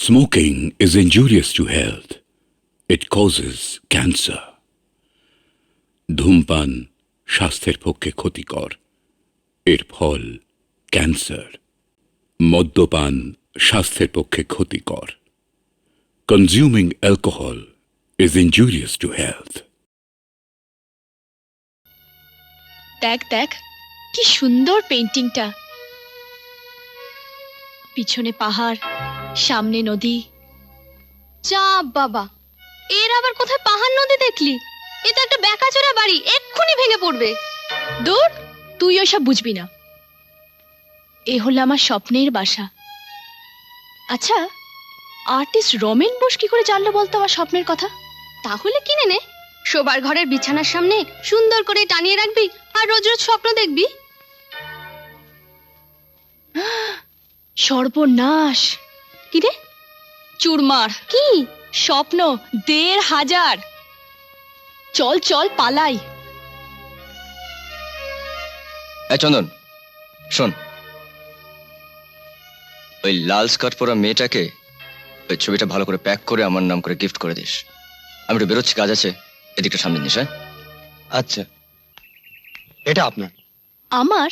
Smoking is injurious to health. It causes cancer. ধূমপান স্বাস্থ্যের পক্ষে ক্ষতিকর। এর ফল ক্যান্সার। মদ্যপান স্বাস্থ্যের পক্ষে ক্ষতিকর। Consuming alcohol is injurious to health. দেখ দেখ কি সুন্দর পেইন্টিংটা। পিছনে পাহাড়, সামনে নদী। যা বাবা, এর আবার কোথায় পাহাড় নদী দেখলি? এ তো একটা বেকাচোরা বাড়ি, এক্ষুনি ভেঙে পড়বে। দূর, তুই ওসব বুঝবি না। এ হলো আমার স্বপ্নের বাসা। আচ্ছা, আর্টিস্ট রমেন বোস কি করে জানলো বলতো আমার স্বপ্নের কথা? তাহলে কিনে নে, শোবার ঘরের বিছানার সামনে সুন্দর করে টানিয়ে রাখবি আর রোজ রোজ স্বপ্ন দেখবি। সর্বনাশ! কি রে? চুরমার। কি স্বপ্ন ১,৫০০। চল চল পালাই। এই চন্দন, শোন, ওই লাল স্কার্ট পরা মেয়েটাকে ওই ছবিটা ভালো করে প্যাক করে আমার নাম করে গিফট করে দিস। আমি একটু বেরোচ্ছি, কাজ আছে, এদিকটা সামনে নিস। হ্যাঁ, আচ্ছা, এটা আপনার। আমার?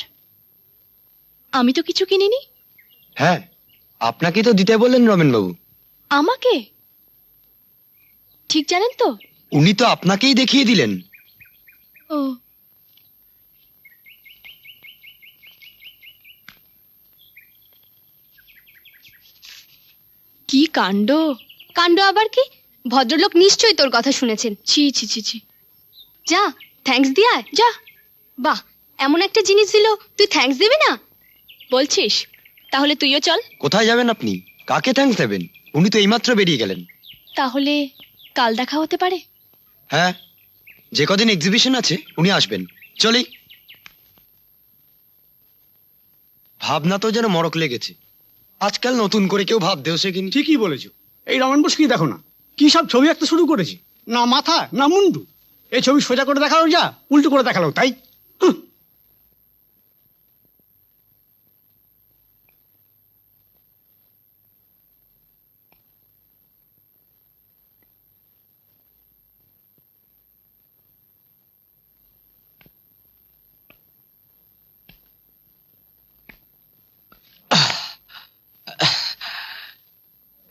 আমি তো কিছু কিনিনি। হ্যাঁ, আপনাকেই তো দিতে বললেন রমেন বাবু। আমাকে? ঠিক জানেন তো? উনি তো আপনাকেই দেখিয়ে দিলেন। ও, কি কাণ্ড! কাণ্ড আবার কি? ভদ্রলোক নিশ্চয়ই তোর কথা শুনেছেন। ছি ছি ছি ছি। যা, থ্যাঙ্কস দিয়ে আয়। যা। বাহ, এমন একটা জিনিস দিল, তুই থ্যাঙ্কস দিবি না? বলছিস? তাহলে তুইও চল। কোথায় যাবেন আপনি? কাকে থ্যাঙ্কস দেবেন? উনি তো এইমাত্র বেরিয়ে গেলেন। তাহলে কাল দেখা হতে পারে। হ্যাঁ, যে কদিন এক্সিবিশন আছে উনি আসবেন। চলি। ভাবনা তো যেন মরক লেগেছে। আজকাল নতুন করে কেউ ভাবতেও শেখেনি। ঠিকই বলেছো। এই রমেন বোসকেই দেখো না, কি সব ছবি আঁকতে শুরু করেছে। না মাথা না মুন্ডু। এই ছবি সোজা করে দেখালো যা, উল্টো করে দেখালো তাই।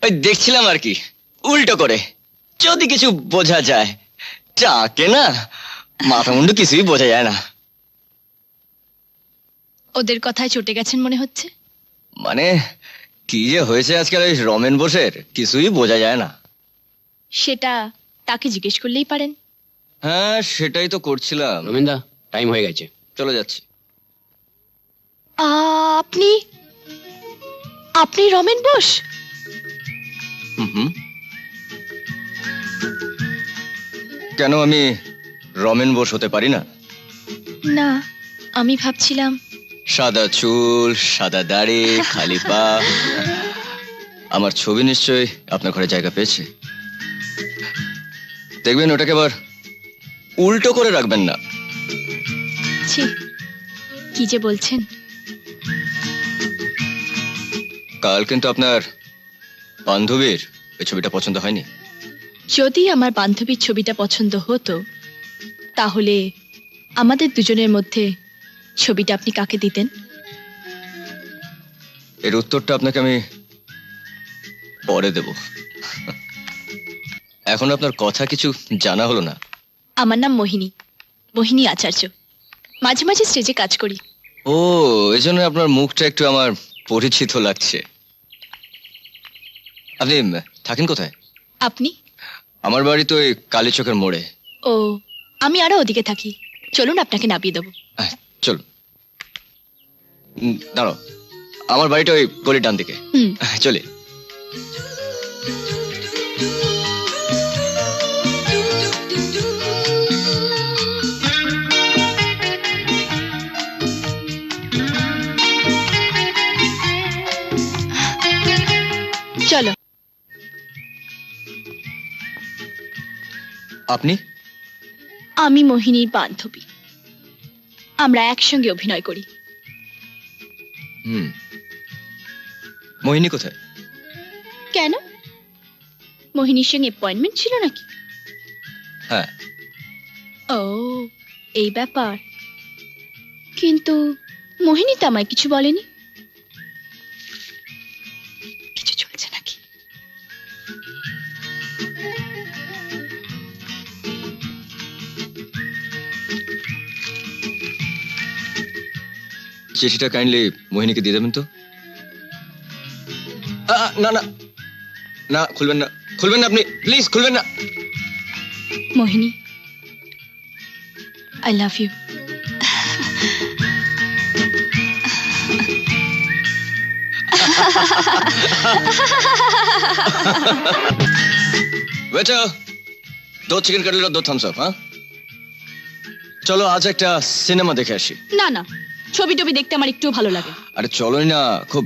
ওই দেখছিলাম আর কি, উল্টো করে যদি কিছু বোঝা যায়। চাকে না, মাথা মুন্ডু কিছুই বোঝা যায় না। ওদের কথায় চটে গেছেন মনে হচ্ছে। মানে কি যে হয়েছে আজকাল ওই রমেন বোসের, কিছুই বোঝা যায় না। সেটা তাকে জিজ্ঞেস করলেই পারেন। হ্যাঁ, সেটাই তো করছিলাম। রমেনদা, টাইম হয়ে গেছে। চলে যাচ্ছি। আপনি আপনি রমেন বোস? হুম। কেন, আমি রমেন বোস হতে পারি না? না, আমি ভাবছিলাম। সাদা চুল, সাদা দাড়ি, খালি পা। আমার ছবি নিশ্চয়ই আপনার ঘরে জায়গা পেয়েছে। দেখবেন ওটাকে আবার উল্টো করে রাখবেন না। ছি, কি যে বলছেন। কাল কিন্তু আপনার বান্ধবীর ওই ছবিটা পছন্দ হয়নি। যদি আমার বান্ধবীর ছবিটা পছন্দ হতো, তাহলে আমাদের দুজনের মধ্যে ছবিটা আপনি কাকে দিতেন? এর উত্তরটা আপনাকে আমি পরে দেব। এখন আপনার কথা কিছু জানা হলো না। আমার নাম মোহিনী, মোহিনী আচার্য। মাঝে মাঝে স্টেজে কাজ করি। ও, এই জন্য আপনার মুখটা একটু আমার পরিচিত লাগছে। আপনি থাকেন কোথায়? আপনি? আমার বাড়ি তো ওই কালীচকের মোড়ে। ও, আমি আরো ওদিকে থাকি। চলুন আপনাকে নামিয়ে দেবো। চল, দাঁড়াও, আমার বাড়িটা ওই গলির ডান দিকে। চলে। চলো। আপনি? আমি মোহিনীর বান্ধবী। আমরা একসঙ্গে অভিনয় করি। মোহিনী কোথায়? কেন, মোহিনীর সঙ্গে অ্যাপয়েন্টমেন্ট ছিল নাকি? হ্যাঁ। ও, এই ব্যাপার। কিন্তু মোহিনী তো আমায় কিছু বলেনি। কিছু চলছে নাকি? চিঠিটা কাইন্ডলি মোহিনীকে দিয়ে দেবেন তো। না না না, খুলবেন না, খুলবেন না আপনি, প্লিজ খুলবেন না। Mohini, I love you. Waiter, 2 chicken cutlet আর 2 থামস আপ। হ্যাঁ, চলো আজ একটা সিনেমা দেখে আসি। না না, ছবি টবি দেখতে আমার একটু ভালো লাগে। আরে চলোই না, খুব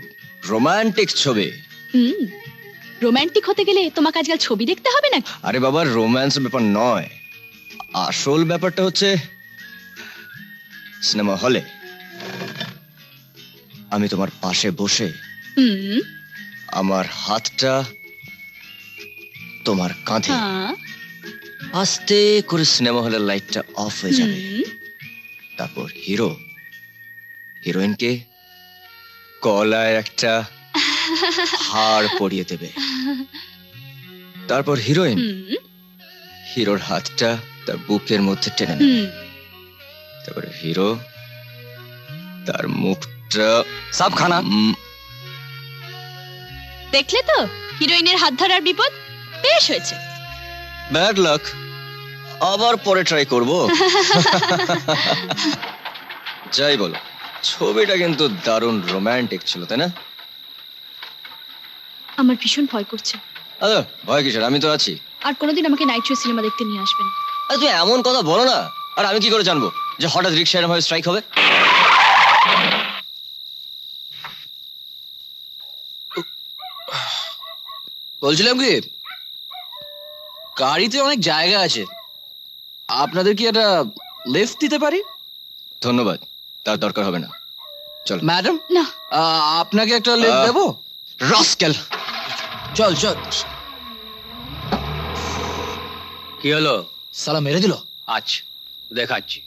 রোমান্টিক ছবি। রোমান্টিক হতে গেলে তোমাকে আজকাল ছবি দেখতে হবে নাকি? আরে বাবা, রোম্যান্স ব্যাপার নয়, আসল ব্যাপারটা হচ্ছে সিনেমা হলে আমি তোমার পাশে বসে আমার হাতটা তোমার কাঁধে, হ্যাঁ। আস্তে করে সিনেমা হলের লাইটটা অফ হয়ে যাবে। তারপর হিরো হিরোইনকে গলায় একটা হার পরিয়ে দেবে। তারপর হিরোইন হিরোর হাতটা তার বুকের মধ্যে টেনে নেবে। তারপরে হিরো তার মুখটা সব খানা। দেখলে তো, হিরোইনের হাত ধরার বিপদ বেশ হয়েছে। ব্যাড লাক, আবার পরে ট্রাই করব। যাই বলো, ছবিটা কিন্তু দারুণ রোমান্টিক ছিল, তাই না? আমার ভীষণ ভয় করছে। আচ্ছা, ভয় কিসের, আমি তো আছি। আর কোনোদিন আমাকে নাইট শো সিনেমা দেখতে নিয়ে আসবেন। আরে তুই এমন কথা বলো না। আর আমি কি করে জানবো যে হঠাৎ রিক্সা এরকম ভাবে স্ট্রাইক হবে? বলছিলাম কি, গাড়িতে অনেক জায়গা আছে, আপনাদের কি একটা লিফট দিতে পারি? ধন্যবাদ, তার দরকার হবে না। চল ম্যাডাম, না, আপনাকে একটা লিফট দেবো? রাস্কেল, চল চল। কি হলো? সালা মেরে দিল। আচ্ছা, দেখাচ্ছি।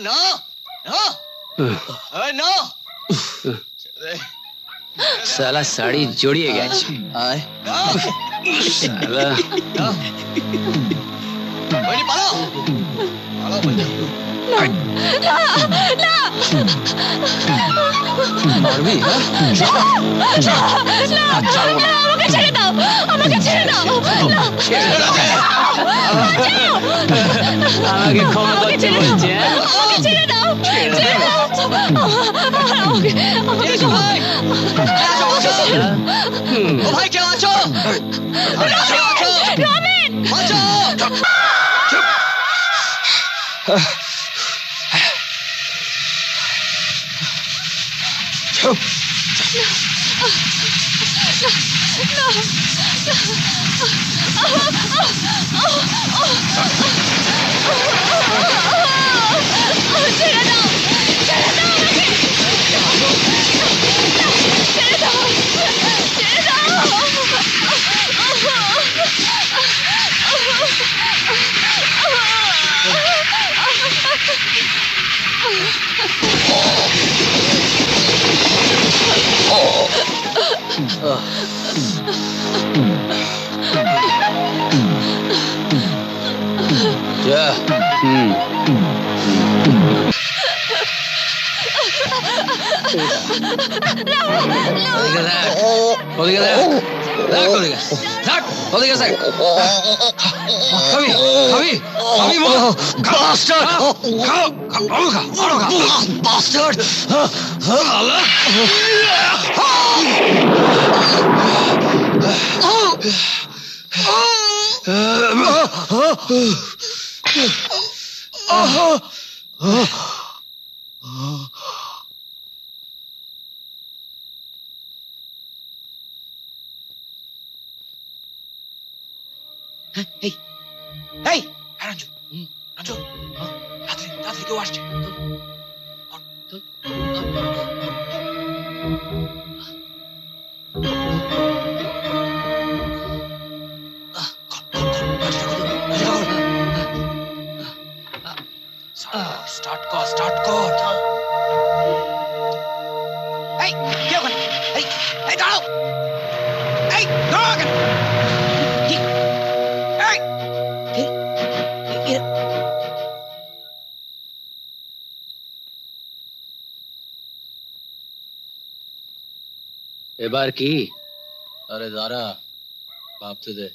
না না না, সালা শাড়ি জড়িয়ে গেছে। আয় সালা পালাও পালাও বলছি। মারবি? আমাকে ছেড়ে দাও, আমাকে ছেড়ে দাও। আমাকে ক্ষমা করতে বলছে। আমাকে ছেড়ে দাও, ছেড়ে দাও। আমাকে ও ভাই, কেউ আছো? কেউ আছো? বাঁচো! যা। ওদিকে দেখ, দেখ ওদিকে, দেখ ওদিকে দেখ। খাবি খাবি খাবি বাস্টার্ড, খাও খাও খাও বাস্টার্ড। এই এই রাজু রাজু তাড়াতাড়ি তাড়াতাড়ি কেউ আসছে স্টার্ট কর স্টার্ট কর এই কে ওখানে এই এই দাঁড়াও এই দাঁড়াও কেন কি এই এবার কি আরে দাঁড়া ভাবতে দে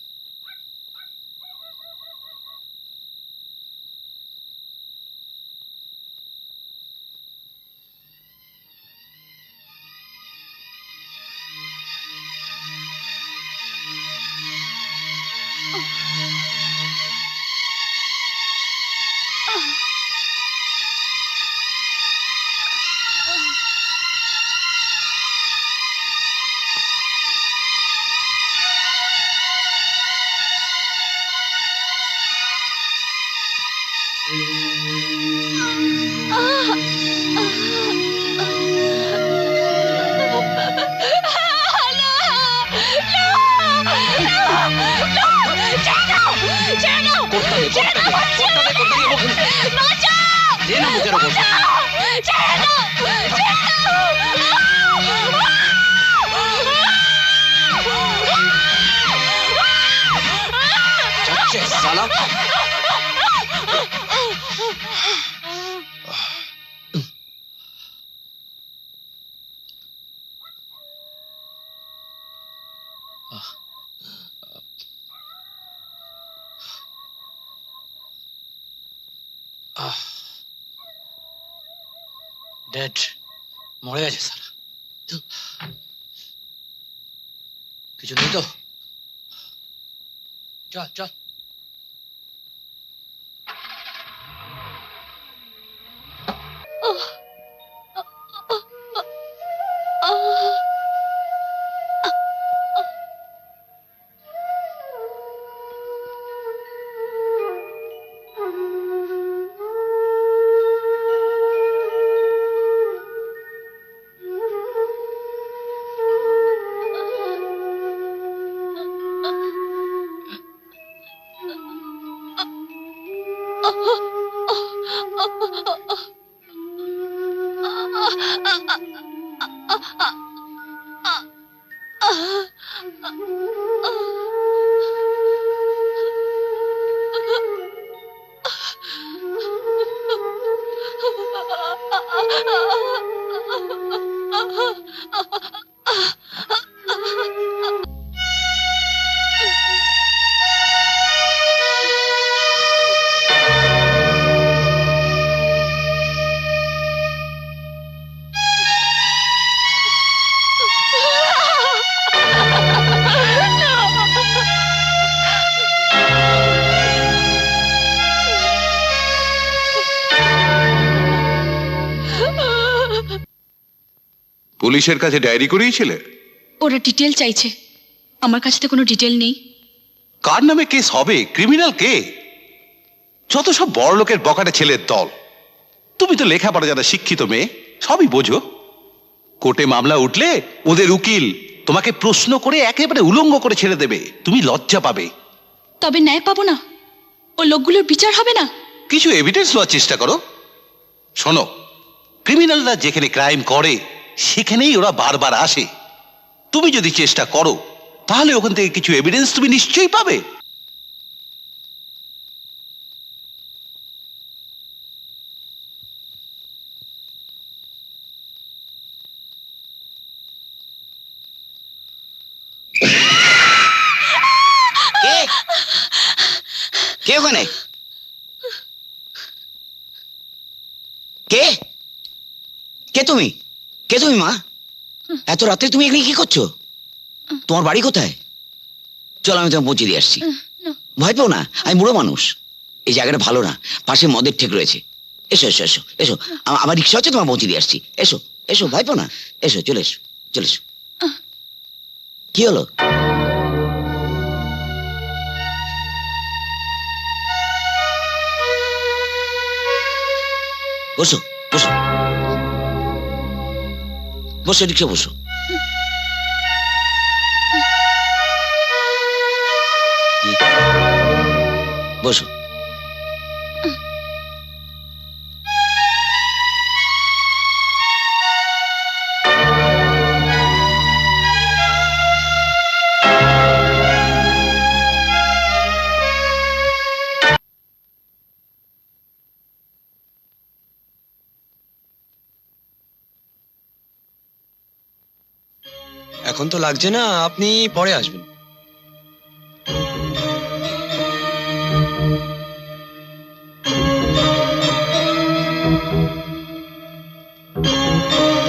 সালা ডেড মরে গেছে সালা কিছু নেই তো চল চল পুলিশের কাছে ডায়েরি করিয়েছিলে? ওরা ডিটেল চাইছে, আমার কাছে তো কোনো ডিটেল নেই। কার নামে কেস হবে? ক্রিমিনাল কে? যত সব বড় লোকের বকাটে ছেলের দল। তুমি তো লেখাপড়া জানা শিক্ষিত মেয়ে, সবই বোঝো। কোর্টে মামলা উঠলে ওদের উকিল তোমাকে প্রশ্ন করে একেবারে উলঙ্গ করে ছেড়ে দেবে, তুমি লজ্জা পাবে। তবে ন্যায় পাবো না? ও লোকগুলোর বিচার হবে না? কিছু এভিডেন্স লওয়ার চেষ্টা করো। শোনো, ক্রিমিনালরা যেখানে ক্রাইম করে সেখানেই ওরা বারবার আসে। তুমি যদি চেষ্টা করো তাহলে ওখান থেকে কিছু এভিডেন্স তুমি নিশ্চয়ই পাবে। কে ওখানে? কে কে তুমি? কে তুমি মা? এত রাতে তুমি এখানে কি করছো? তোমার বাড়ি কোথায়? চল আমি তোমাকে পৌঁছে দিয়ে আসছি। না। ভয় পেও না, আমি বুড়ো মানুষ, এই জায়গাটা ভালো না, পাশে মদের ঠেক রয়েছে। এসো এসো এসো এসো, আমার রিক্সা হচ্ছে, তোমার পৌঁছে দিয়ে আসছি। এসো এসো, ভয় পেও না, এসো, চলে এসো চলে এসো। কি হলো? বসো বসো বসো, রিক্সা বসো। বসো। এখন তো লাগছে না, আপনি পরে আসবেন।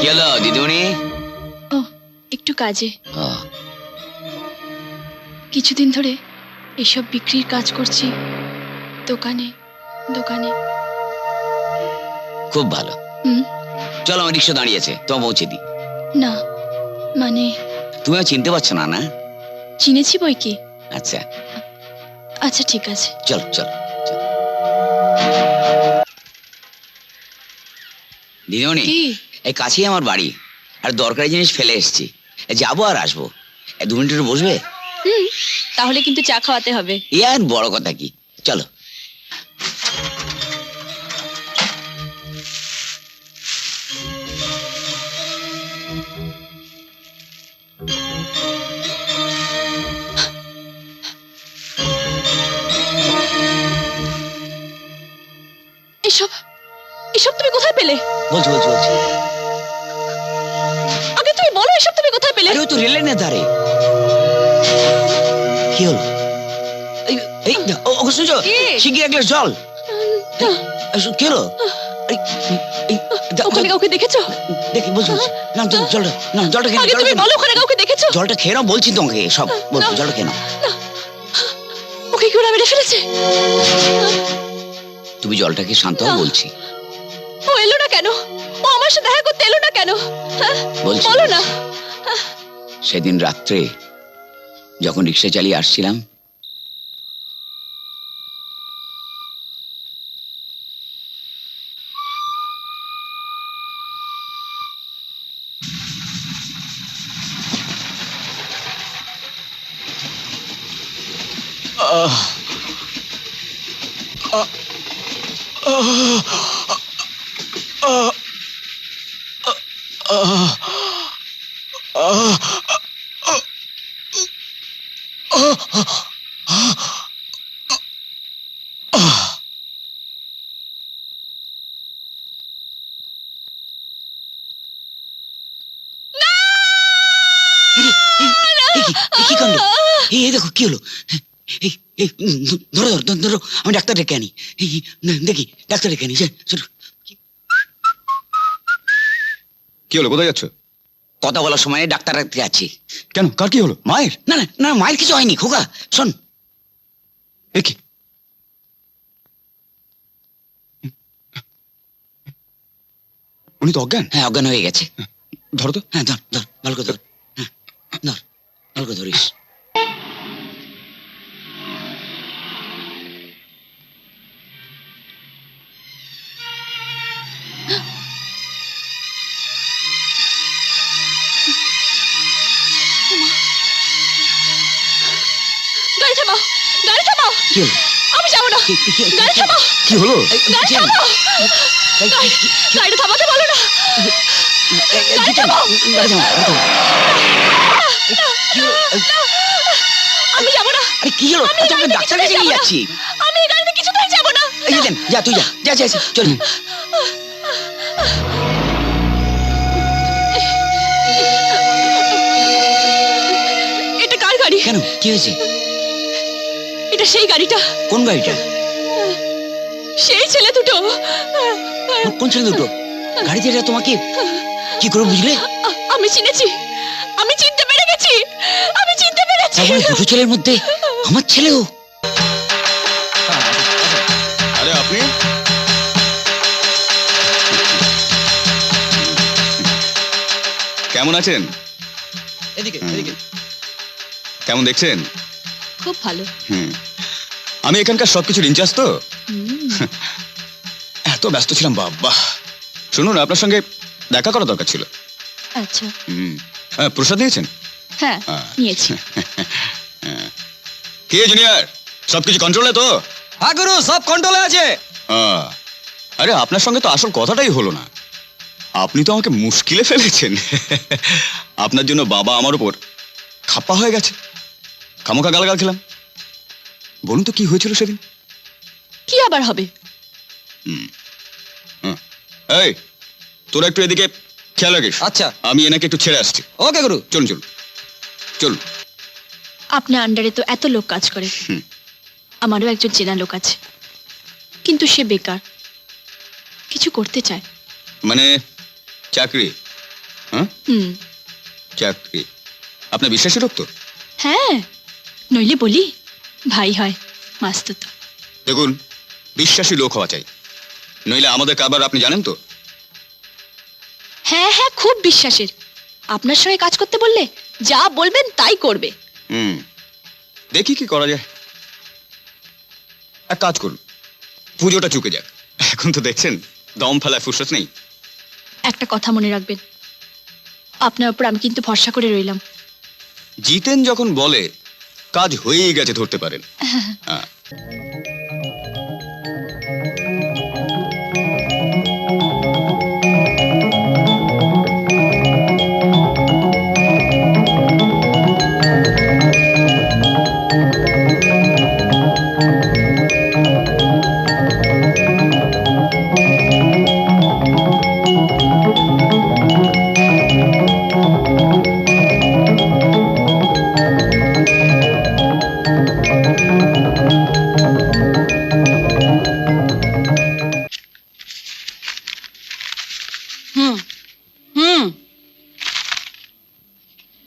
কি হলো দিদিমণি? ও একটু কাজে, আহ, কিছুদিন ধরে এসব বিক্রির কাজ করছি, দোকানে দোকানে। খুব ভালো। হুম। চলো, আমার রিক্সা দাঁড়িয়েছে, তোমার পৌঁছে দিই। না মানে তুমি আর চিনতে পারছো না? না, চিনেছি বই কি। আচ্ছা আচ্ছা ঠিক আছে। চলো চলো চলো। দিদিমণি, কি? এই কাছেই আমার বাড়ি, আর দরকারি জিনিস ফেলে এসেছি, যাবো আর আসবো। 2 মিনিট একটু বসবে? হুম, তাহলে কিন্তু চা খাওয়াতে হবে। ইয়ার বড় কথা কি, চলো। এসব এসব তুমি কোথায় পেলে? বলছি বলছি বলছি, আগে তুমি বলো, এসব তুমি কোথায় পেলে? আরে ওই তো রেল লাইনের ধারে। কি হলো? এই এই ও শুনছো? কি? শিগগির এক গ্লাস জল। না, কি হলো? ওখানে কাউকে দেখেছো? দেখি, বলছি বলছি। না জলটা, না জলটা খেয়ে নাও, আগে জলটা তুমি খেয়ে নাও। বলো, ওখানে কাউকে দেখেছো? জলটা খেয়ে নাও বলছি তোমাকে, সব বলছি, জলটা খেয়ে নাও। ওকে কি ওরা মেরে ফেলেছে? তুমি জলটাকে শান্ত হও না। বলছি। ও এলো না কেন? ও আমার সাথে দেখা করতে এলো না কেন? হ্যাঁ? বলছি, বলো না। সেদিন রাত্রে যখন রিক্সা চালিয়ে আসছিলাম, কি কাণ্ড! এই দেখো কি হলো। এই এই ধরো ধরো ধরো, আমি ডাক্তার ডেকে আনি। এই দেখি, ডাক্তার ডেকে আনি। কি হলো, কোথায় যাচ্ছ? কথা বলার সময় ডাক্তার রাখতে আছি। কেন, কার কি হলো? মায়ের? না না না, মায়ের কিছু হয়নি খোকা, শোন। এ কি? উনি তো অজ্ঞান। হ্যাঁ, অজ্ঞান হয়ে গেছে। ধরো তো। হ্যাঁ, ধর ধর, ভালো করে ধর। হ্যাঁ, ধর, ভালো করে ধরিস। গাড়ি থামাও, গাড়ি থামাও। কি হলো? আমি যাবো না। গাড়ি থামাও, কি হলো? গাড়ি থামাও। গাড়ি থামাতে বলো না। আমি যাবো না। আরে কি হলো? আমি তোকে গাড়িতে ডাক্তার কিছুতেই কাছে যাবো নিয়ে না। যাচ্ছি। আমি এই গাড়িতে কিছুতেই যাবো না। এই যে দেন, যা তুই যা যা যা, চল। এটা কার গাড়ি? কেন, কি হয়েছে? এটা সেই গাড়িটা, কোন গাড়িটা? সেই ছেলে দুটো। কোন ছেলে দুটো? গাড়িতে এটা তোমাকে কি করে বুঝলে? আমি চিনেছি, আমি চিনতে পেরে গেছি, আমি চিনতে পেরেছি। তারপরে দুটো ছেলের মধ্যে আমার ছেলেও। আরে আপনি কেমন আছেন? এদিকে এদিকে। কেমন দেখছেন? খুব ভালো। আমি এখানকার সবকিছুর ইনচার্জ তো, হুম, এত ব্যস্ত ছিলাম বাবা। শুনুন, আপনার সঙ্গে দেখা করা দরকার ছিল। আচ্ছা। প্রসাদ নিয়েছেন? হ্যাঁ, নিয়েছি। কে জুনিয়র, সবকিছু কন্ট্রোলে তো? হ্যাঁ গুরু, সব কন্ট্রোলে আছে। আরে আপনার সঙ্গে তো আসল কথাটাই হলো না। আপনি তো আমাকে মুশকিলে ফেলেছেন। আপনার জন্য বাবা আমার উপর খাপ্পা হয়ে গেছে। খামোখা গালাগাল খেলাম। বলুন তো কি হয়েছিল সেদিন? কি আবার হবে? এই, তোরা একটু এদিকে খেয়াল রাখিস। আচ্ছা। আমি এনাকে একটু ছেড়ে আসছি। ওকে গুরু। চলুন চলুন চলুন। আপনার আন্ডারে তো এত লোক কাজ করে। আমারও একজন চেনা লোক আছে, কিন্তু সে বেকার, কিছু করতে চায়। মানে চাকরি? হুম, চাকরি আপনার বিশ্বাসী লোক তো? হ্যাঁ, নইলে বলি ভাই হয় মাস্তুত। দেখুন, বিশ্বাসী লোক হওয়া চাই, নইলে আমাদের কারবার আপনি জানেন তো। হ্যাঁ হ্যাঁ, খুব বিশ্বাসের। আপনার সঙ্গে কাজ করতে বললে যা বলবেন তাই করবে। দেখি কি করা যায়। এক কাজ করুন, পুজোটা চুকে যাক। এখন তো দেখছেন দম ফেলায় ফুরসত নেই। একটা কথা মনে রাখবেন, আপনার উপর আমি কিন্তু ভরসা করে রইলাম। জিতেন যখন বলে কাজ হয়েই গেছে ধরতে পারেন। হ্যাঁ।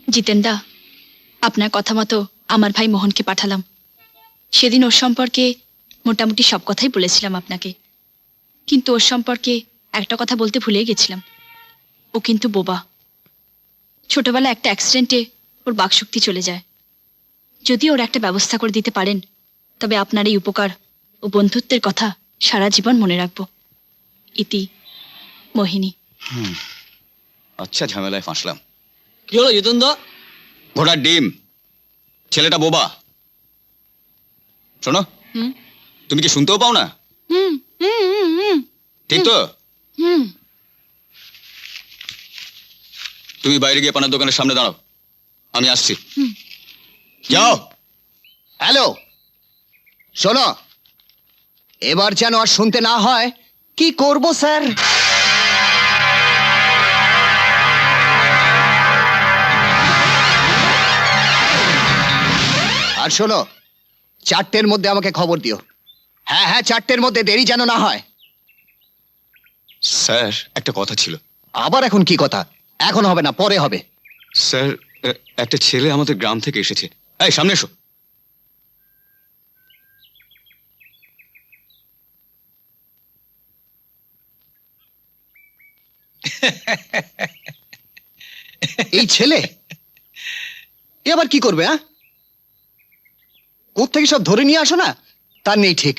জিতেনদা, আপনার কথা মতো আমার ভাই মোহনকে পাঠালাম। সেদিন ওর সম্পর্কে মোটামুটি সব কথাই বলেছিলাম আপনাকে, কিন্তু ওর সম্পর্কে একটা কথা বলতে ভুলে গেছিলাম। ও কিন্তু বোবা। ছোটবেলায় একটা অ্যাক্সিডেন্টে ওর বাকশক্তি চলে যায়। যদি ওর একটা ব্যবস্থা করে দিতে পারেন, তবে আপনার এই উপকার ও বন্ধুত্বের কথা সারা জীবন মনে রাখব। ইতি, মোহিনী। আচ্ছা, ঝামেলায় ফাঁসলাম। কি হলো জিতেন দা? ঘোড়ার ডিম, ছেলেটা বোবা। শোনো, তুমি কি শুনতেও পাও না? হুম হুম হুম হুম ঠিক তো? হুম। তুমি বাইরে গিয়ে পানের দোকানের সামনে দাঁড়াও, আমি আসছি। যাও। হ্যালো, শোনো, এবার যেন আর শুনতে না হয়। কি করব স্যার? আর শোনো, 4টের মধ্যে আমাকে খবর দিও। হ্যাঁ হ্যাঁ, 4টের মধ্যে, দেরি যেন না হয়। স্যার, একটা কথা ছিল। আবার এখন কি কথা? এখন হবে না, পরে হবে। স্যার, একটা ছেলে আমাদের গ্রাম থেকে এসেছে। এই, সামনে এসো। এই ছেলে এ আবার কি করবে? হ্যাঁ, কোত্থেকে সব ধরে নিয়ে আসো না, তার নেই ঠিক।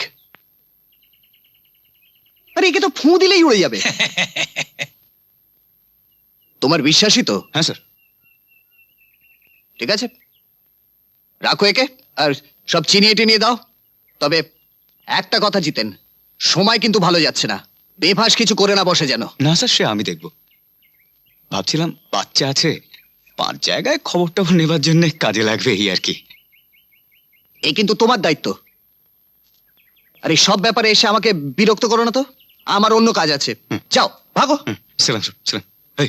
আরে একে তো ফু দিলেই উড়ে যাবে। তোমার বিশ্বাসই তো? হ্যাঁ স্যার। ঠিক আছে, রাখো একে, আর সব চিনিয়ে টিনিয়ে দাও। তবে একটা কথা জিতেন, সময় কিন্তু ভালো যাচ্ছে না। বেফাস কিছু করে না বসে যেন। না স্যার, সে আমি দেখব। ভাবছিলাম বাচ্চা আছে, 5 জায়গায় খবর টবর নেবার জন্য কাজে লাগবে, এই আর কি। এই কিন্তু তোমার দায়িত্ব। আর এই সব ব্যাপারে এসে আমাকে বিরক্ত করো না তো। আমার অন্য কাজ আছে, যাও ভাগো। সালাম স্যার, সালাম। এই,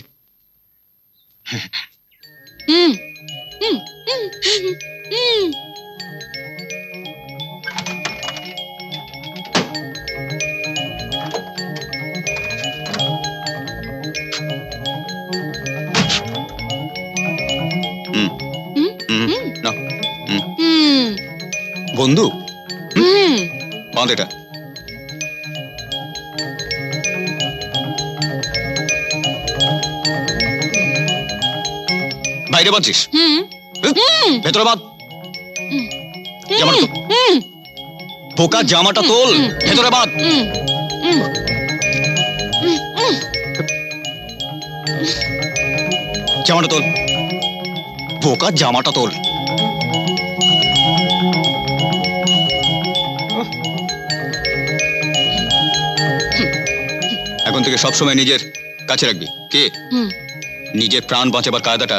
হুম হুম হুম হুম। নাও। বন্ধু বাঁধ এটা। বাইরে বাঁধছিস? ভেতরে বাঁধ। জামাটা তোল। বোকা জামাটা তোল, ভেতরে বাঁধ। জামাটা তোল, বোকা জামাটা তোল। এখন থেকে সবসময় নিজের কাছে রাখবি। কে? নিজের প্রাণ বাঁচাবার কায়দাটা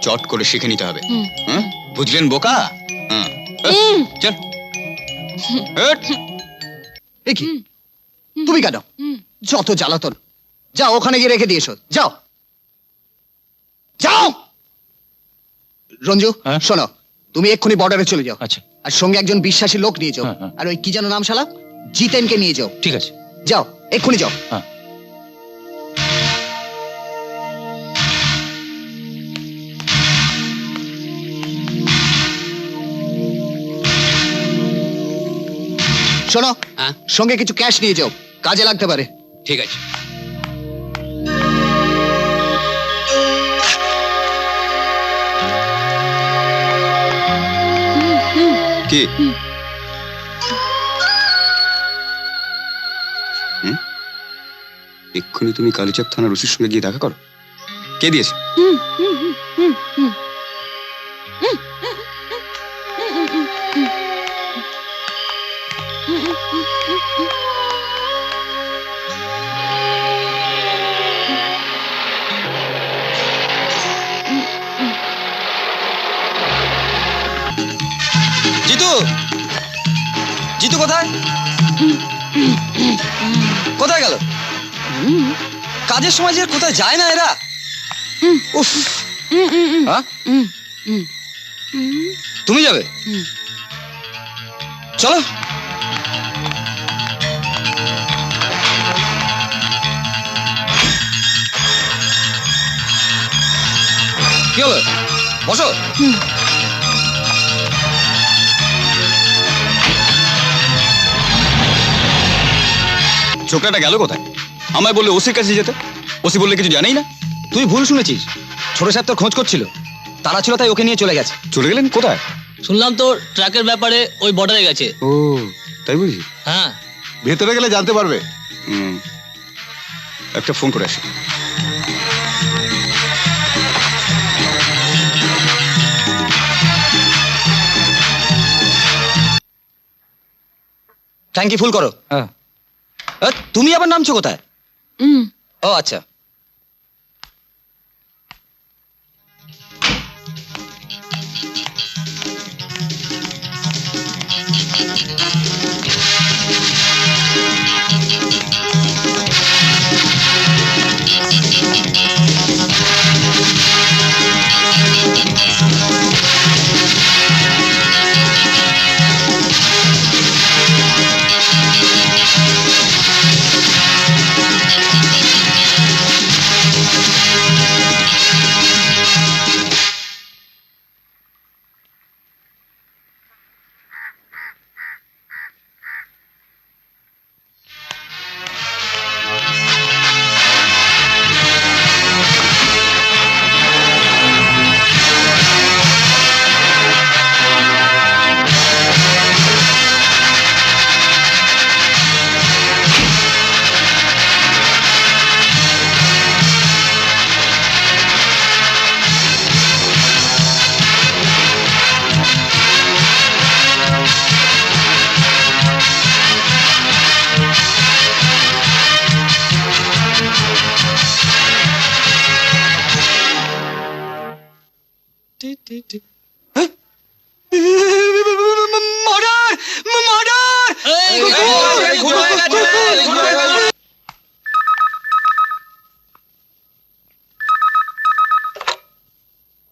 চট করে শিখে নিতে হবে। হ্যাঁ, বুঝলেন বোকা? হ্যাঁ, চল। এ কি তুমি কেন? যত জ্বালাতন। যাও ওখানে গিয়ে রেখে দিয়েছো, যাও যাও। রঞ্জু শোনো, তুমি এক্ষুনি বর্ডারে চলে যাও। আচ্ছা, আর সঙ্গে একজন বিশ্বাসী লোক নিয়ে যাও। আর ওই কি যেন নাম শালা, জিতেনকে নিয়ে যাও। ঠিক আছে। যাও এক্ষুনি যাও। হ্যাঁ। শোনো, সঙ্গে কিছু ক্যাশ নিয়ে যাও, কাজে লাগতে পারে। ঠিক আছে। কি? এক্ষুনি তুমি কালীচাঁদ থানার ওসির সঙ্গে গিয়ে দেখা করো। কে দিয়েছে? জিতু, জিতু কোথায়? কোথায় গেল? কাজের সময় যে কোথায় যায় না এরা। উফ। হ্যাঁ? তুমি যাবে? চলো। কি হলো? বসো। ছোকরাটা গেল কোথায়? আমায় বললে ওসির কাছে যেতে। ওসি বললে কিছু জানেই না। তুই ভুল শুনেছিস। ছোট সাহেব তোর খোঁজ করছিল, তারা ছিল তাই ওকে নিয়ে চলে গেছে। চলে গেলেন কোথায়? শুনলাম তো ট্রাকের ব্যাপারে ওই বর্ডারে গেছে। ও তাই বুঝি। হ্যাঁ, ভেতরে গেলে জানতে পারবে। একটা ফোন করে আসি। ট্যাঙ্কি ফুল করো। হ্যাঁ। তুমি আবার নামছো কোথায়? ও আচ্ছা।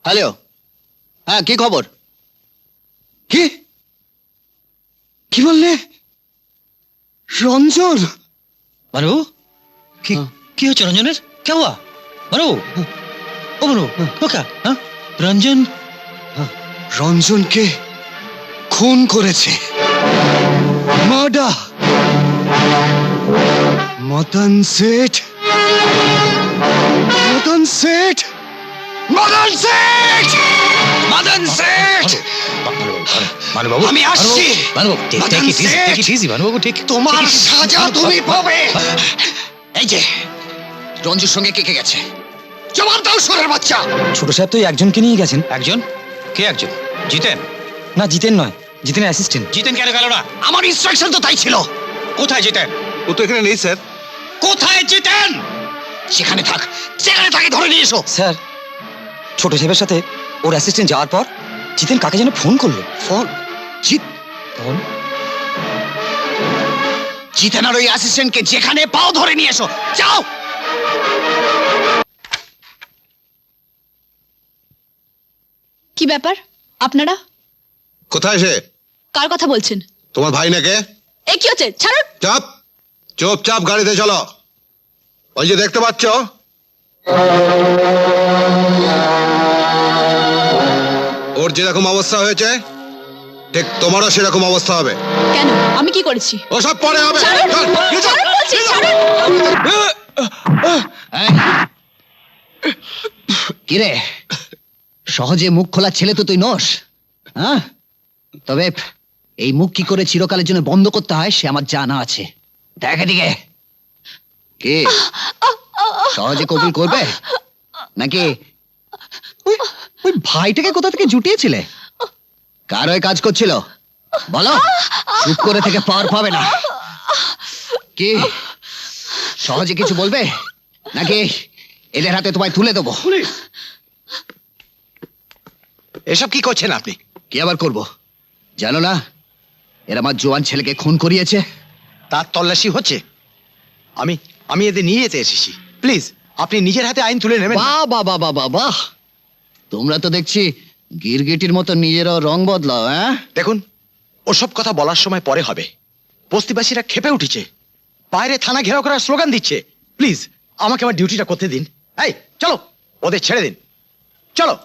হ্যালো, হ্যাঁ কি খবর? কি কি বললে? রঞ্জন? মানু, কি হচ্ছে রঞ্জনের? কে হুয়া? মানু, ও মানু, ও কা? রঞ্জন রঞ্জনকে খুন করেছে। Murder! Madan Seth! Madan Seth! Madan Seth! Madan Seth! ভানুবাবু আমি আসছি। ভানুবাবু Madan Seth! ভানুবাবু ঠিক তোমার সাজা তুমি পাবে। এই যে রঞ্জুর সঙ্গে কে কে গেছে? জবাব দাও সোরের বাচ্চা। ছোট সাহেব তো এই একজনকে নিয়ে গেছেন। একজন? কে একজন? জিতেন? না জিতেন নয়, জিতেনের অ্যাসিস্ট্যান্ট। জিতেন কেন গেল না? আমার ইনস্ট্রাকশন তো তাই ছিল। কোথায় জিতেন? ও তো এখানে নেই স্যার। কোথায় জিতেন? সেখানে থাক, সেখানে তাকে ধরে নিয়ে এসো। স্যার, ছোট সাহেবের সাথে ওর অ্যাসিস্ট্যান্ট যাওয়ার পর জিতেন কাকে যেন ফোন করলো। ফোন? জিত ফোন? জিতেন আর ওই অ্যাসিস্ট্যান্টকে যেখানে পাও ধরে নিয়ে এসো। যাও। কি ব্যাপার আপনারা কোথায় সে? কার কথা বলছেন? তোমার ভাই নাকি? এ কি হচ্ছে? ছাড়ুন। চাপ, চুপচাপ গাড়িতে চলো। ওই যে দেখতে পাচ্ছ, ওর যেরকম অবস্থা হয়েছে ঠিক তোমারও সেরকম অবস্থা হবে। কেন? আমি কি করেছি? ওসব পরে হবে। ছাড়ুন, চল, নিয়ে চল। ছাড়ুন বলছি, ছাড়ুন। কিরে, সহজে মুখ খোলা ছেলে তো তুই নস, হ্যাঁ? তবে এই মুখ কি করে চিরকালের জন্য বন্ধ করতে হয় সে আমার জানা আছে। দেখ এদিকে। কে সহজে কবুল করবে নাকি ওই ভাইটাকে কোথা থেকে জুটিয়েছিলে? কার হয়ে কাজ করছিল বলো? চুপ করে থেকে পার পাবে না। কি সহজে কিছু বলবে নাকি এদের হাতে তোমায় তুলে দেবো? এসব কি করছেন আপনি? কি আবার করব? জানো না এরা আমার জোয়ান ছেলেকে খুন করিয়েছে? তার তল্লাশি হচ্ছে। আমি এদের নিয়ে যেতে এসেছি। প্লিজ আপনি নিজের হাতে আইন তুলে নেবেন না। বাহ বাহ বাহ বাহ বাহ বাহ, তোমরা তো দেখছি গিরগিটির মতো নিজেরাও রং বদলাও। হ্যাঁ, দেখুন, ওসব কথা বলার সময় পরে হবে। বস্তিবাসীরা ক্ষেপে উঠেছে, বাইরে থানা ঘেরাও করার স্লোগান দিচ্ছে। প্লিজ আমাকে আমার ডিউটিটা করতে দিন। এই চলো, ওদের ছেড়ে দিন, চলো।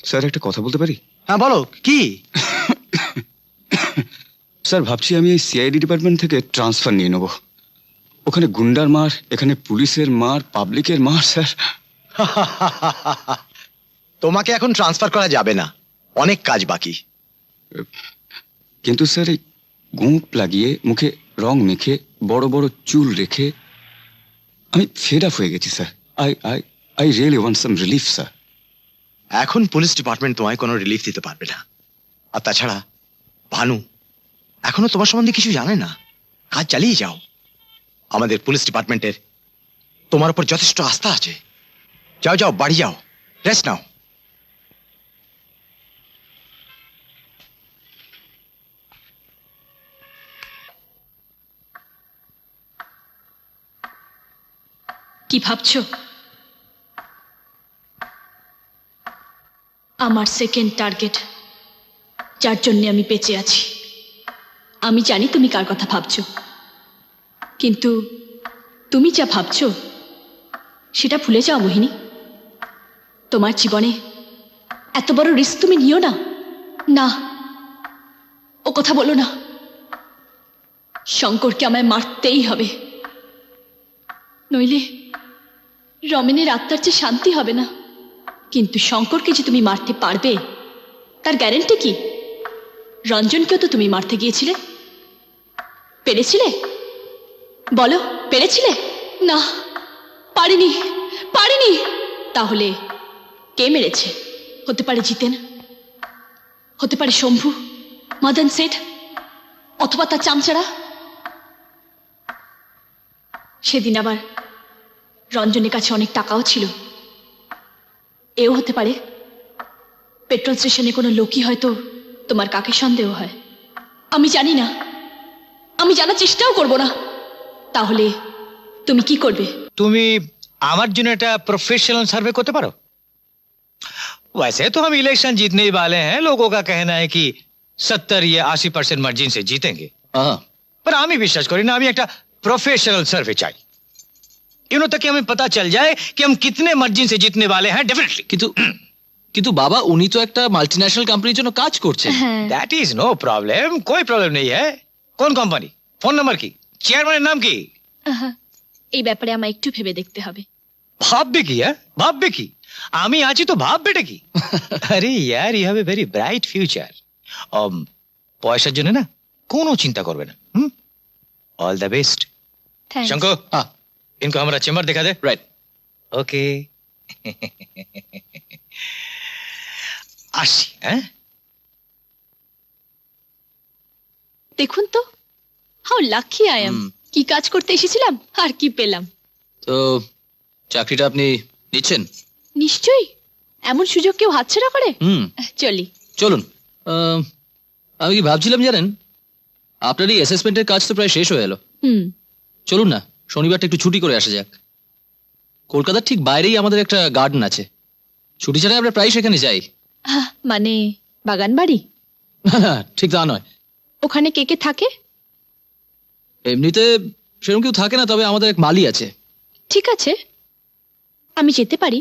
স্যার একটা কথা বলতে পারি? হ্যাঁ বলো, কি? স্যার ভাবছি আমি এই সিআইডি ডিপার্টমেন্ট থেকে ট্রান্সফার নিয়ে নেব। ওখানে গুন্ডার মার, এখানে পুলিশের মার, পাবলিকের মার। স্যার তোমাকে এখন ট্রান্সফার করা যাবে না, অনেক কাজ বাকি। কিন্তু স্যার এই গোঁপ লাগিয়ে, মুখে রং মেখে, বড় বড় চুল রেখে আমি ফেড আপ হয়ে গেছি sir. I really want some relief sir. এখন পুলিশ ডিপার্টমেন্ট তোমায় কোনো রিলিফ দিতে পারবে না। আর তাছাড়া ভানু এখনো তোমার সম্বন্ধে কিছু জানে না। কাজ চালিয়ে যাও। আমাদের পুলিশ ডিপার্টমেন্টের তোমার উপর যথেষ্ট আস্থা আছে। যাও যাও, বাড়ি যাও, রেস্ট নাও। কি ভাবছো? আমার সেকেন্ড টার্গেট, যার জন্য আমি বেঁচে আছি। আমি জানি তুমি কার কথা ভাবছো, কিন্তু তুমি যা ভাবছো সেটা ভুলে যাও মোহিনী। তোমার জীবনে এত বড় রিস্ক তুমি নিও না। না, ও কথা বলো না। শঙ্করকে আমায় মারতেই হবে, নইলে রমেনের আত্মার চেয়ে শান্তি হবে না। কিন্তু শঙ্করকে যে তুমি মারতে পারবে তার গ্যারেন্টি কি? রঞ্জনকেও তো তুমি মারতে গিয়েছিলে, পেরেছিলে? বলো, পেরেছিলে? না, পারিনি, পারিনি। তাহলে কে মেরেছে? হতে পারে জিতেন, হতে পারে শম্ভু, মদন শেঠ, অথবা তার চামচারা। সেদিন আবার রঞ্জনের কাছে অনেক টাকাও ছিল। এও হতে পারে পেট্রোল স্টেশনে কোনো লোকই হয়তো তোমার কাকে সন্দেহ হয়। আমি জানি না, আমি জানার চেষ্টাও করব না। তাহলে তুমি কি করবে? তুমি আমার জন্য একটা प्रोफेशनल सर्वे करते पारो। वैसे तो हम इलेक्शन जीतने ही वाले हैं, लोगों का कहना है कि 70 या 80% मार्जिन से जीतेंगे। पर আমি বিশ্বাস করি না। আমি একটা प्रोफेशनल सर्वे चाहिए। यूं तक कि हमें पता चल जाए कि हम कितने मार्जिन से जीतने वाले हैं। डेफिनेटली। কিন্তু বাবা উনি তো একটা মাল্টিন্যাশনাল কোম্পানির জন্য কাজ করছেন। दैट इज नो प्रॉब्लम, कोई प्रॉब्लम नहीं है। कौन কোম্পানি, ফোন নাম্বার কি, চেয়ারম্যানের নাম কি? এই ব্যাপারে আমায় একটু ভেবে দেখতে হবে। ভাববে কি? হ্যাঁ ভাববে কি? আমি আছি তো ভাববেটা কি? আরে ইয়ার you have a very bright future. পয়সার জন্য না কোনো চিন্তা করবে না। All the best. Thanks. Shankar, हाँ इनको हमारा चेम्बर दिखा दे। রাইট। ओके। আসি। হ্যাঁ দেখুন তো, হাউ লাকি আই এম। কি কাজ করতে এসেছিলাম আর কি পেলাম। তো চাকরিটা আপনি নিচ্ছেন? নিশ্চয়ই, এমন সুযোগ কেউ হাতছাড়া করে? চলি। চলুন। আমি কি ভাবছিলাম জানেন, আপনার এই অ্যাসেসমেন্টের কাজ তো প্রায় শেষ হয়ে এলো। চলুন না শনিবারটা একটু ছুটি করে আসা যাক। কলকাতার ঠিক বাইরেই আমাদের একটা গার্ডেন আছে, ছুটি ছাড়াই আমরা প্রায় সেখানে যাই। মানে বাগান বাড়ি? না, ঠিক তা নয়। ওখানে কে কে থাকে? এমনিতে সেরকম কেউ থাকে না, তবে আমাদের এক মালি আছে। ঠিক আছে, আমি যেতে পারি,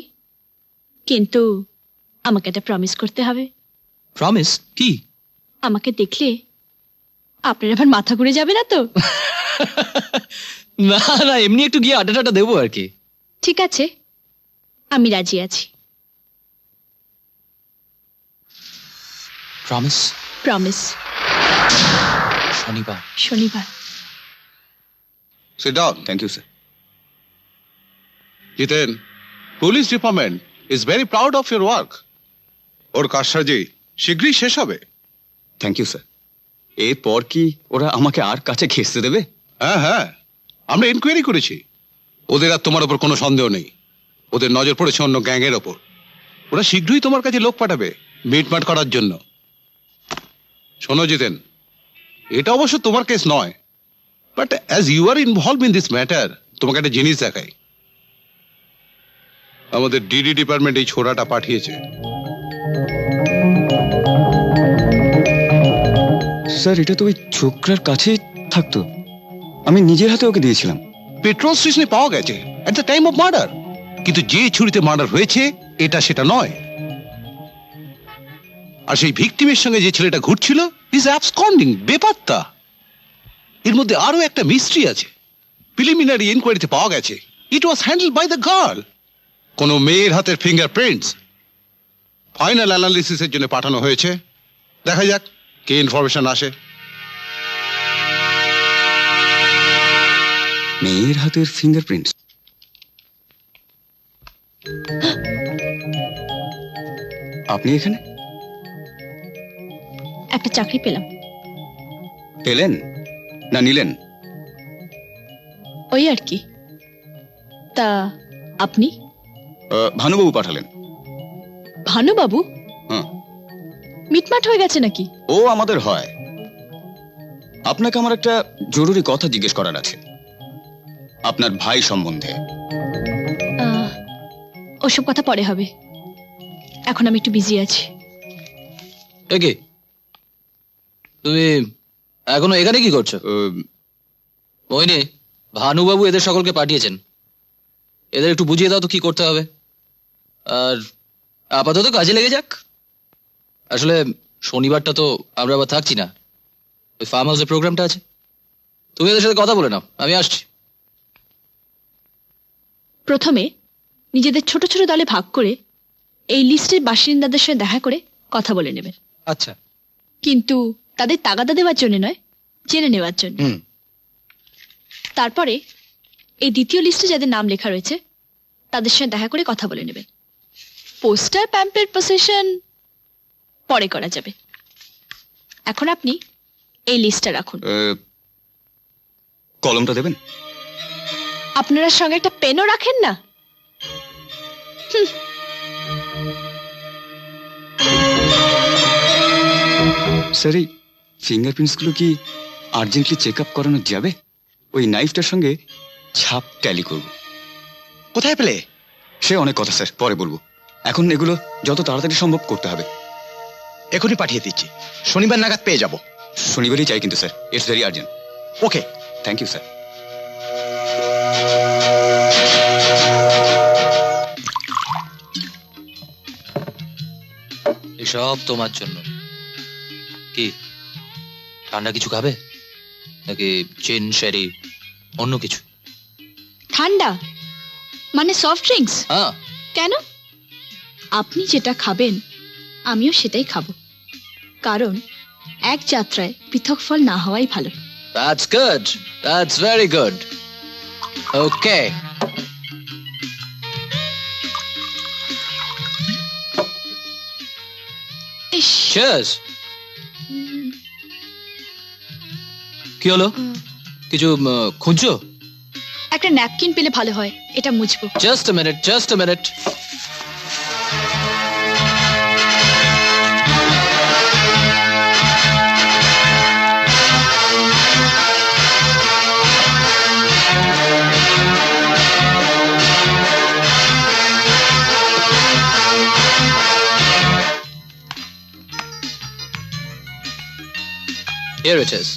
কিন্তু আমাকে একটা প্রমিস করতে হবে। প্রমিস? কি? আমাকে দেখলে আপনার আবার মাথা ঘুরে যাবে না তো? না না, এমনি একটু গিয়ে আড্ডা টাড্ডা দেবো আর কি। ঠিক আছে, আমি রাজি আছি। প্রমিস? প্রমিস। শনিবার। শনিবার। Sit down. Thank you sir. Jiten, police department is very proud of your work. ওর কাজসাজি শীঘ্রই শেষ হবে। Thank you sir. এরপর কি ওরা আমাকে আর কাছে ঘেঁষতে দেবে? হ্যাঁ হ্যাঁ, আমরা এনকোয়ারি করেছি। ওদের আর তোমার ওপর কোনো সন্দেহ নেই। ওদের নজর পড়েছে অন্য গ্যাংয়ের ওপর। ওরা শীঘ্রই তোমার কাছে লোক পাঠাবে মিটমাট করার জন্য। শোনো জিতেন, এটা অবশ্য তোমার কেস নয়, but as you are involve in this matter, তোমাকে একটা জিনিস দেখাই। আমাদের ডিডি ডিপার্টমেন্ট এই ছোড়াটা পাঠিয়েছে। স্যার, এটা তো ওই ছোকরার কাছেই থাকতো, আমি নিজের হাতে ওকে দিয়েছিলাম। পেট্রোল স্টেশনে পাওয়া গেছে at the time of murder, কিন্তু যে ছুরিতে মার্ডার হয়েছে এটা সেটা নয়। আর সেই ভিকটিমের সঙ্গে যে ছেলেটা ঘুরছিল ইজ অ্যাবসকন্ডিং, বেপাত্তা। এর মধ্যে আরো একটা মিস্ট্রি আছে। প্রিলিমিনারি ইনকোয়ারিতে পাওয়া গেছে ইট ওয়াজ হ্যান্ডেল বাই দ্য গার্ল। কোনো মেয়ের হাতের ফিঙ্গারপ্রিন্টস। ফাইনাল অ্যানালিসিসের জন্য পাঠানো হয়েছে, দেখা যাক কে ইনফরমেশন আসে। মেয়ের হাতের ফিঙ্গারপ্রিন্টস? আপনি এখানে? একটা চাকরি পেলাম। পেলেন না নিলেন? ওই আর কি। তা আপনি? ভানুবাবু পাঠালেন। ভানুবাবু? হ্যাঁ। মিটমাট হয়ে গেছে নাকি? ও আমাদের হয়। আপনাকে আমার একটা জরুরি কথা জিজ্ঞেস করার আছে, আপনার ভাই সম্বন্ধে। ওসব কথা পরে হবে, এখন আমি একটু বিজি আছি। একে তুমি এখনো এখানে কি করছো? মোহিনী, ভানুবাবু এদের সকলকে পাঠিয়েছেন, এদের একটু বুঝিয়ে দাও তো কি করতে হবে। আর আপাতত কাজে লেগে যাক। আসলে শনিবারটা তো আমরা আবার থাকছি না, ওই ফার্ম হাউসের প্রোগ্রামটা আছে। তুমি এদের সাথে কথা বলে নাও, আমি আসছি। প্রথমে নিজেদের ছোট ছোট দলে ভাগ করে এই লিস্টের বাসিন্দাদের সাথে দেখা করে কথা বলে নেবেন। আচ্ছা। কিন্তু তাদের তাগাদা দেওয়ার জন্য নয়, জেনে নেওয়ার জন্য। তারপরে এই দ্বিতীয় লিস্টে যাদের নাম লেখা রয়েছে তাদের সাথে দেখা করে কথা বলে নেবেন। পোস্টার প্যাম্পলেট পসেশন পরে করা যাবে। এখন আপনি এই লিস্টটা রাখুন। কলমটা দেবেন? আপনারা সঙ্গে একটা পেনও রাখেন না? স্যার, এই ফিঙ্গারপ্রিন্টসগুলো কি আর্জেন্টলি চেক আপ করানো যাবে? ওই নাইফটার সঙ্গে ছাপ ট্যালি করব। কোথায় পেলে? সে অনেক কথা স্যার, পরে বলবো। এখন এগুলো যত তাড়াতাড়ি সম্ভব করতে হবে। এখনই পাঠিয়ে দিচ্ছি, শনিবার নাগাদ পেয়ে যাব। শনিবারই চাই কিন্তু sir, it's very urgent. Okay, thank you sir. এসব তোমার জন্য। কি ঠান্ডা কিছু খাবে নাকি চিন শেরি অন্য কিছু? ঠান্ডা মানে সফট ড্রিঙ্কস? হ্যাঁ। কেন? আপনি যেটা খাবেন আমিও সেটাই খাবো, কারণ এক যাত্রায় পৃথক ফল না হওয়াই ভালো। That's good. That's very good. Okay. Is, Cheers. কি হলো? কিছু খুঁজছো? একটা ন্যাপকিন পেলে ভালো হয়, এটা মুছবো। Just a minute, just a minute. Here it is.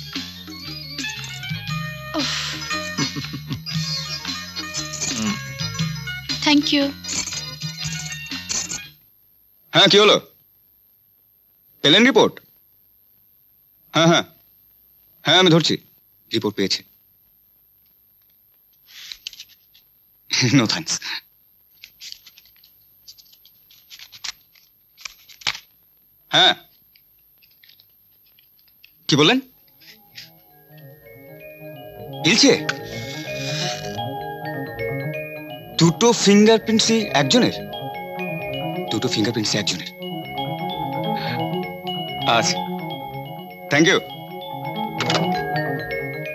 Thank you. হ্যাঁ, কি হলো? পেলেন রিপোর্ট? হ্যাঁ হ্যাঁ হ্যাঁ, আমি ধরছি। রিপোর্ট পেয়েছি। No thanks. হ্যাঁ, কি বললেন? ইলছে দুটো ফিঙ্গারপ্রিন্টসই একজনের? দুটো ফিঙ্গারপ্রিন্টসই একজনের? আচ্ছা, থ্যাংক ইউ।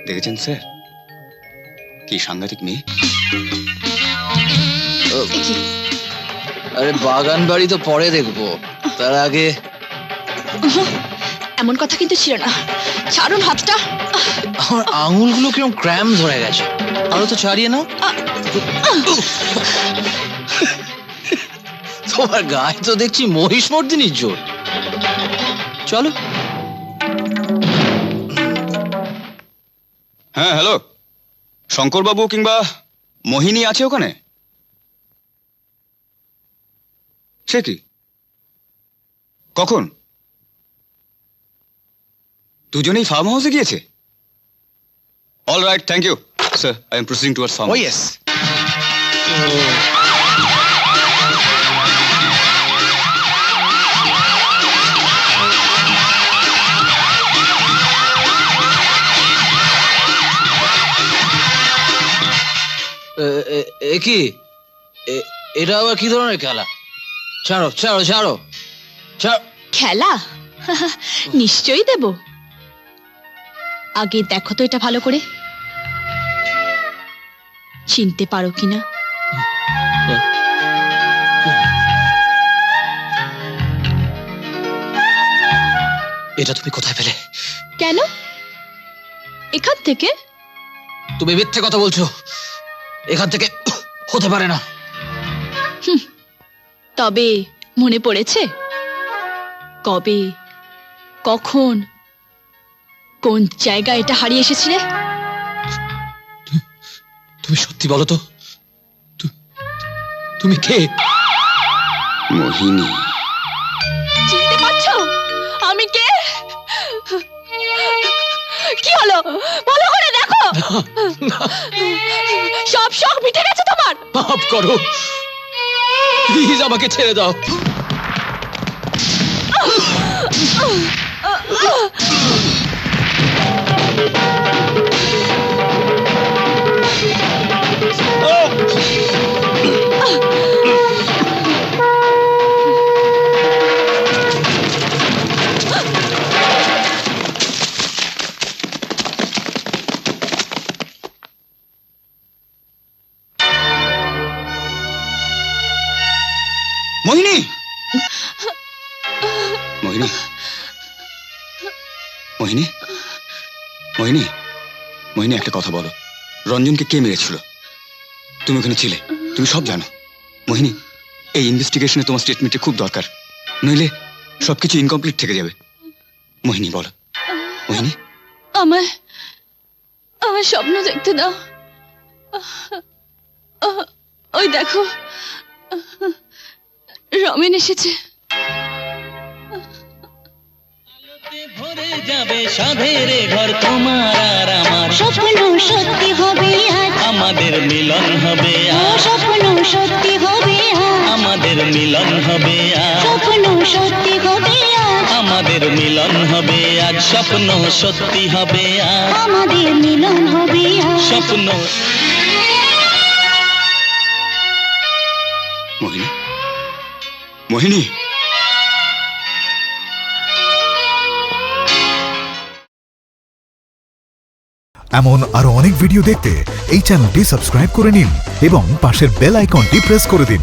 দেখেছেন স্যার, কি সাংঘাতিক মেয়ে। আরে বাগান বাড়ি তো পরে দেখবো, তার আগে এমন কথা কিন্তু ছিল না, ছাড়ুন হাতটা। আমার আঙুলগুলো কিরকম ক্র্যাম ধরে গেছে, আরো তো ছাড়িয়ে নাও। তোমার গায়ে তো দেখছি মহিষ মর্দিনীর জোর। চলো। হ্যাঁ, হ্যালো, শঙ্করবাবু কিংবা মোহিনী আছে ওখানে? সে কি, কখন? দুজনেই ফার্ম হাউসে গিয়েছে? All right, thank you sir, I am proceeding towards farm. Oh yes. কি এটা আবার কি ধরনের খেলা? ছাড়ো ছাড়ো ছাড়ো ছাড়ো। খেলা? নিশ্চয়ই দেব, আগে দেখো তো এটা ভালো করে, চিনতে পারো কিনা। এটা তুমি কোথায় পেলে? কেন? এখান থেকে। তুমি মিথ্যে কথা বলছো, এখান থেকে হতে পারে না। তবে মনে পড়েছে কবে, কখন, কোন জায়গায় এটা হারিয়ে এসেছিলে? তুমি সত্যি বলো তো, তুমি কে? মোহিনী। চিনতে পারছো আমি কে? কি হলো, ভালো করে দেখো। সব শখ মিটে গেছে তোমার? মাফ করো, প্লিজ আমাকে ছেড়ে দাও। মোহিনী, মোহিনী, মোহিনী, মোহিনী, মোহিনী, একটা কথা বলো, রঞ্জনকে কে মেরেছিল? তুমি ওখানে ছিলে, তুমি সব জানো। মোহিনী, এই ইনভেস্টিগেশনে তোমার স্টেটমেন্টে খুব দরকার, নইলে সবকিছু ইনকমপ্লিট থেকে যাবে। মোহিনী বলো। মোহিনী, আমার আমার স্বপ্ন দেখতে দাও। ওই দেখো, রমেন এসেছে। হবে সাধের ঘর তোমার আর আমার, স্বপ্ন সত্যি হবে আজ, আমাদের মিলন হবে আজ, স্বপ্ন সত্যি হবে আজ, আমাদের মিলন হবে আজ, স্বপ্ন সত্যি হবে আজ, আমাদের মিলন হবে আজ, স্বপ্ন সত্যি হবে আজ, আমাদের মিলন হবে আজ। স্বপ্ন। মোহিনী, মোহিনী, এমন আরো অনেক ভিডিও দেখতে এই চ্যানেলটি সাবস্ক্রাইব করে নিন এবং পাশের বেল আইকনটি প্রেস করে দিন।